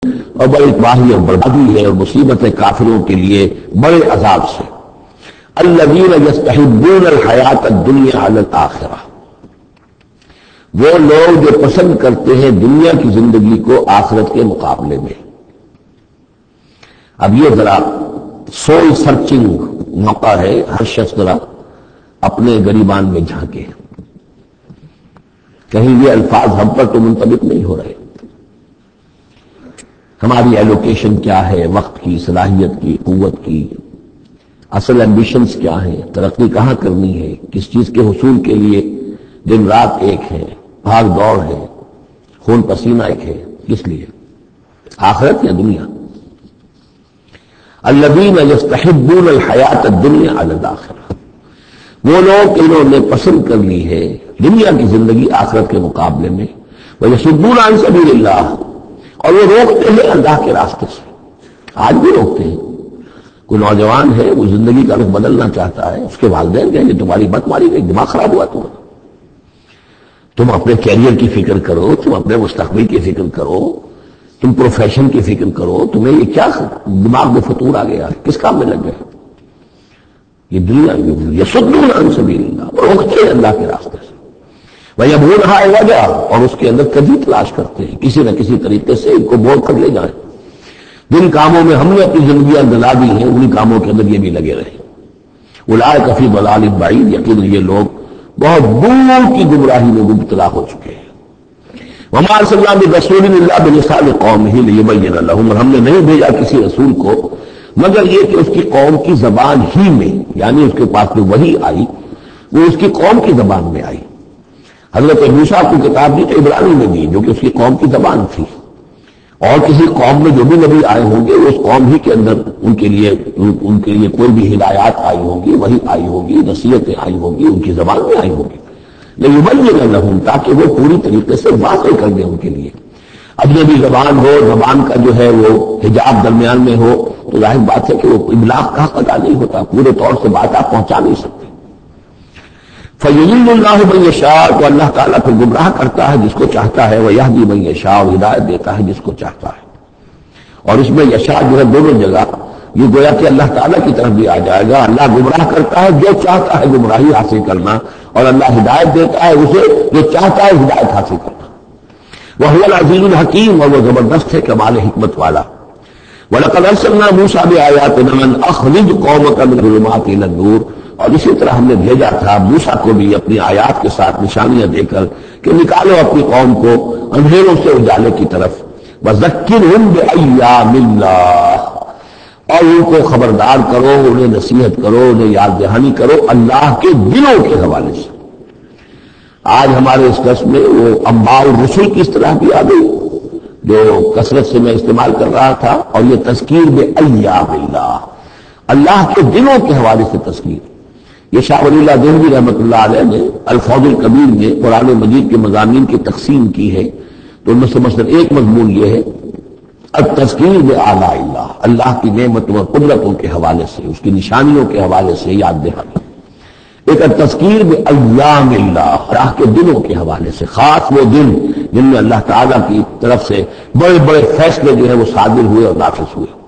اور بڑی تباہی اور بربادی ہے اور مصیبت ہے کافروں کے لیے بڑے عذاب سے۔ الذین یستحبون الحیات الدنیا علی الآخرہ، وہ لوگ جو پسند کرتے ہیں دنیا کی زندگی کو آخرت کے مقابلے میں۔ اب یہ ذرا سول سرچنگ موقع ہے، ہر شخص ذرا اپنے گریبان میں جھانکے، کہیں یہ الفاظ ہم پر تو منطبق نہیں ہو رہے۔ ہماری ایلوکیشن کیا ہے، وقت کی، صلاحیت کی، قوت کی، اصل ایمبیشنز کیا ہیں، ترقی کہاں کرنی ہے، کس چیز کے حصول کے لیے دن رات ایک ہے، بھاگ دوڑ ہے، خون پسینہ ایک ہے، کس لیے؟ آخرت یا دنیا؟ الذین یستحبون الحیات الدنیا علی الآخرہ، وہ لوگ انہوں نے پسند کر لی ہے دنیا کی زندگی آخرت کے مقابلے میں۔ ویصدون عن سبیل اللہ، اور وہ روکتے ہیں اللہ کے راستے سے، آج بھی روکتے ہیں۔ کوئی نوجوان ہے وہ زندگی کا رخ بدلنا چاہتا ہے، اس کے والدین کہیں گے تمہاری مت ماری گئی، دماغ خراب ہوا تم اپنے کیریئر کی فکر کرو، تم اپنے مستقبل کی فکر کرو، تم پروفیشن کی فکر کرو، تمہیں یہ کیا دماغ میں فطور آ گیا، کس کام میں لگ گئے؟ یہ دنیا یصدون عن سبیل اللہ، روکتے ہیں اللہ کے راستے سے۔ ویبغونہا عوجا، اور اس کے اندر کجی تلاش کرتے ہیں، کسی نہ کسی طریقے سے ان کو موڑ کر لے جائیں۔ جن کاموں میں ہم نے اپنی زندگیاں گلا دی ہیں انہی کاموں کے اندر یہ بھی لگے رہے۔ اولئک فی ضلال بعید، یقیناً یہ لوگ بہت دور کی گمراہی میں مبتلا ہو چکے ہیں۔ وما ارسلنا برسول الا بلسان قومہ لیبین لهم، اور ہم نے نہیں بھیجا کسی رسول کو مگر یہ کہ اس کی قوم کی زبان ہی میں، یعنی اس کے پاس جو وحی آئی وہ اس کی قوم کی زبان میں آئی۔ حضرت موسیٰ کو کتاب دی تو عبرانی میں دی جو کہ اس کی قوم کی زبان تھی، اور کسی قوم میں جو بھی نبی آئے ہوں گے اس قوم ہی کے اندر ان کے لیے کوئی بھی ہدایات آئی ہوں گی، وحی آئی ہوگی، نصیحتیں آئی ہوں گی، ان کی زبان میں آئی ہوگی، لیبین لہم، تاکہ وہ پوری طریقے سے واضح کر دیں ان کے لیے۔ اجنبی زبان ہو، زبان کا جو ہے وہ حجاب درمیان میں ہو تو ظاہر بات ہے کہ وہ ابلاغ کا حق ادا نہیں ہوتا، پورے طور سے بات آپ پہنچا نہیں سکتے۔ فَيُضِلُّ اللَّهُ مَن يَشَاءُ، تو اللہ تعالیٰ پھر گمراہ کرتا ہے جس کو چاہتا ہے، وَيَهْدِي مَن يَشَاءُ، اور ہدایت دیتا ہے جس کو چاہتا ہے۔ اور اس میں یشاء جو ہے دونوں جگہ یہ گویا کہ اللہ تعالیٰ کی طرف بھی آ جائے گا، اللہ گمراہ کرتا ہے جو چاہتا ہے گمراہی حاصل کرنا، اور اللہ ہدایت دیتا ہے اسے جو چاہتا ہے ہدایت حاصل کرنا۔ وَهُوَ الْعَزِيزُ الْحَكِيمُ، اور وہ زبردست ہے کمال حکمت والا۔ وَلَقَدْ أَرْسَلْنَا مُوسَىٰ بِآيَاتِنَا أَنْ أَخْرِجْ قَوْمَكَ مِنَ الظُّلُمَاتِ إِلَى النُّورِ، اور اسی طرح ہم نے بھیجا تھا موسیٰ کو بھی اپنی آیات کے ساتھ نشانیاں دے کر کہ نکالو اپنی قوم کو اندھیروں سے اجالے کی طرف۔ وَذَكِّرْهُمْ بِأَيَّامِ اللَّهِ، اور ان کو خبردار کرو، انہیں نصیحت کرو، انہیں یاد دہانی کرو اللہ کے دنوں کے حوالے سے۔ آج ہمارے اس درس میں وہ انباء الرسل کی اصطلاح بھی آ گئی جو کثرت سے میں استعمال کر رہا تھا، اور یہ تذکیر بِأَيَّامِ اللَّهِ، اللہ کے دنوں کے حوالے سے تذکیر۔ یہ شاہ ولی اللہ دہلوی رحمۃ اللہ علیہ نے الفوز الکبیر میں قرآن مجید کے مضامین کی تقسیم کی ہے، تو ان میں سے مثلا ایک مضمون یہ ہے التذکیر بآلاء اللہ، اللہ کی نعمتوں اور قدرتوں کے حوالے سے، اس کی نشانیوں کے حوالے سے یاد دہانی۔ ایک التذکیر بایام اللہ، اللہ کے دنوں کے حوالے سے، خاص وہ دن جن میں اللہ تعالیٰ کی طرف سے بڑے بڑے فیصلے جو ہے وہ صادر ہوئے اور نافذ ہوئے۔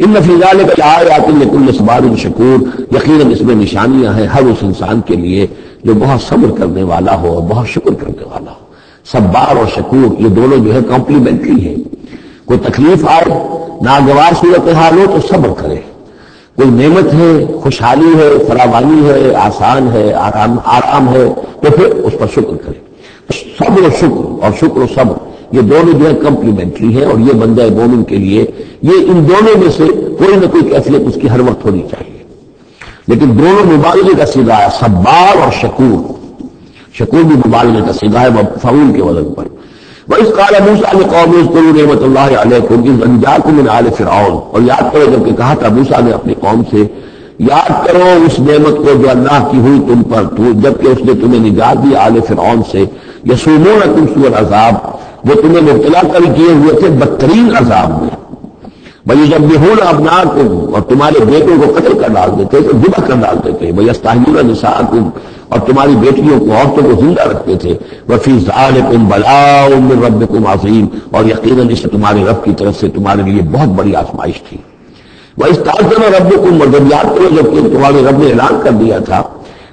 ان فی ذلک لآیات لکل صبار شکور، یقیناً اس میں نشانیاں ہیں ہر اس انسان کے لیے جو بہت صبر کرنے والا ہو اور بہت شکر کرنے والا ہو۔ صبار اور شکور یہ دونوں جو ہے کمپلیمنٹری ہیں۔ کوئی تکلیف آئے، ناگوار صورتحال ہو تو صبر کرے، کوئی نعمت ہے، خوشحالی ہے، فراوانی ہے، آسان ہے، آرام ہے تو پھر اس پر شکر کرے۔ صبر و شکر، اور شکر و صبر یہ دونوں جو ہے کمپلیمنٹری ہیں، اور یہ بندہ مومن کے لیے یہ ان دونوں میں سے کوئی نہ کوئی کیفیت اس کی ہر وقت ہونی چاہیے۔ لیکن دونوں مبالغے کا صیغہ ہے، صبار اور شکور۔ شکور بھی مبالغے کا صیغہ ہے مفعول کے وزن پر۔ وَإِذْ قَالَ مُوسَىٰ لِقَوْمِهِ اذْكُرُوا نِعْمَتَ اللَّهِ عَلَيْكُمْ إِذْ أَنجَاكُم مِّنْ آلِ فِرْعَوْنَ، اور یاد کرو جب کہ کہا تھا موسیٰ نے اپنی قوم سے، یاد کرو اس نعمت کو جو اللہ کی ہوئی تم پر، جبکہ اس نے تمہیں نجات دی آل فرعون سے۔ یسومونکم سوء العذاب، وہ تمہیں مبتلا کر کیے ہوئے تھے بدترین عذاب میں۔ وَيُذَبِّحُونَ أَبْنَاءَكُمْ، اور تمہارے بیٹوں کو قتل کر ڈال دیتے تھے، ذبح کر ڈالتے تھے۔ وَيَسْتَحْيُونَ نِسَاءَكُمْ، اور تمہاری بیٹیوں کو عورتوں کو زندہ رکھتے تھے. وفی ذالکم بلاء من ربکم عظیم، اور یقیناً اس تمہارے رب کی طرف سے تمہارے لیے بہت بڑی آزمائش تھی. وَإِسْتَأْذَنَ رَبُّكُمْ، اور جب یاد کرو جب کہ تمہارے رب نے اعلان کر دیا تھا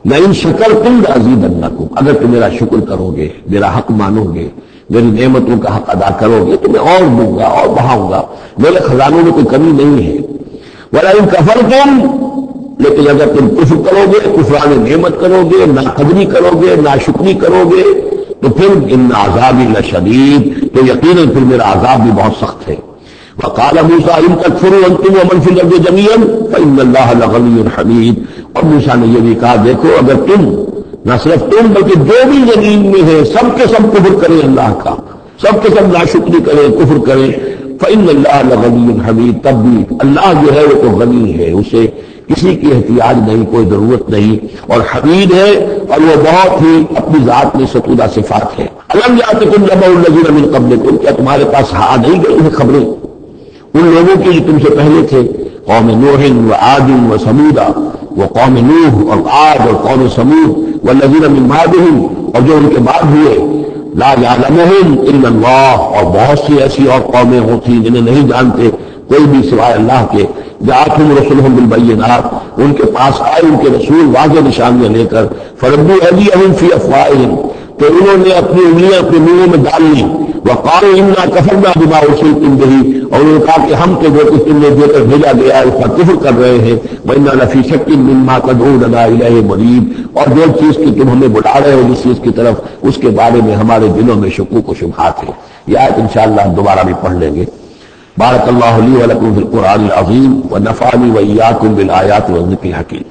لَإِن شَكَرْتُمْ لَأَزِيدَنَّكُمْ، اگر تم میرا شکر کرو گے، میرا حق مانو گے، میری نعمتوں کا حق ادا کرو گے تو میں اور دوں گا اور بڑھاؤں گا، میرے خزانوں میں کوئی کمی نہیں ہے. وَلَئِن كَفَرْتُمْ، لیکن اگر تم کفر کرو گے، کفران نعمت کرو گے، ناقدری کرو گے، ناشکری کرو گے، تو پھر ان عذابی لشدید، تو یقیناً پھر میرا عذاب بھی بہت سخت ہے. وقال موسیٰ ان تکفروا انتم ومن فی الارض جميعا فإن اللہ لغنی حمید، اور موسیٰ نے یہ بھی کہا دیکھو اگر تم، نہ صرف تم بلکہ جو بھی زمین میں ہے سب کے سب کفر کریں اللہ کا، سب کے سب ناشکری کریں، کفر کریں، فإن اللہ لغنی حمید، تب بھی اللہ جو ہے وہ تو غنی ہے، اسے کسی کی احتیاج نہیں، کوئی ضرورت نہیں، اور حمید ہے، اور وہ بہت ہی اپنی ذات میں ستودہ صفات ہے. الم یاتکم نبأ الذین من قبلکم، کیا تمہارے پاس آ نہیں گئی ہیں خبریں ان لوگوں کی جو تم سے پہلے تھے، قوم نوح و عاد و ثمود، وہ قوم نوح اور عاد اور قوم ثمود، والذین من بعدہم، اور جو ان کے بعد ہوئے، لا یعلمہم الا اللہ، اور بہت سی ایسی اور قومیں ہوتی جنہیں نہیں جانتے کوئی بھی سوائے اللہ کے. جاءتہم رسلہم بالبینات، ان کے پاس آئے ان کے رسول واضح نشانیاں لے کر، فردوا ایدیہم فی افواہہم، تو انہوں نے اپنی انگلیاں اپنے منہوں میں ڈال لی. وقالوا انا کفرنا بما ارسلتم به، اور انہوں نے کہا کہ ہم تو جو کچھ تم نے دے کر بھیجا گیا ہے اس پر کفر کر رہے ہیں. وإنا لفی شک مما تدعوننا الیہ مریب، اور جو چیز کی تم ہمیں بلا رہے ہو جس چیز کی طرف، اس کے بارے میں ہمارے دلوں میں شکوک و شبہات ہے. یہ آیت انشاءاللہ ہم دوبارہ بھی پڑھ لیں گے. بارک اللہ لی ولکم فی القرآن العظیم ونفعنی وإیاکم بالآیات والذکر الحکیم.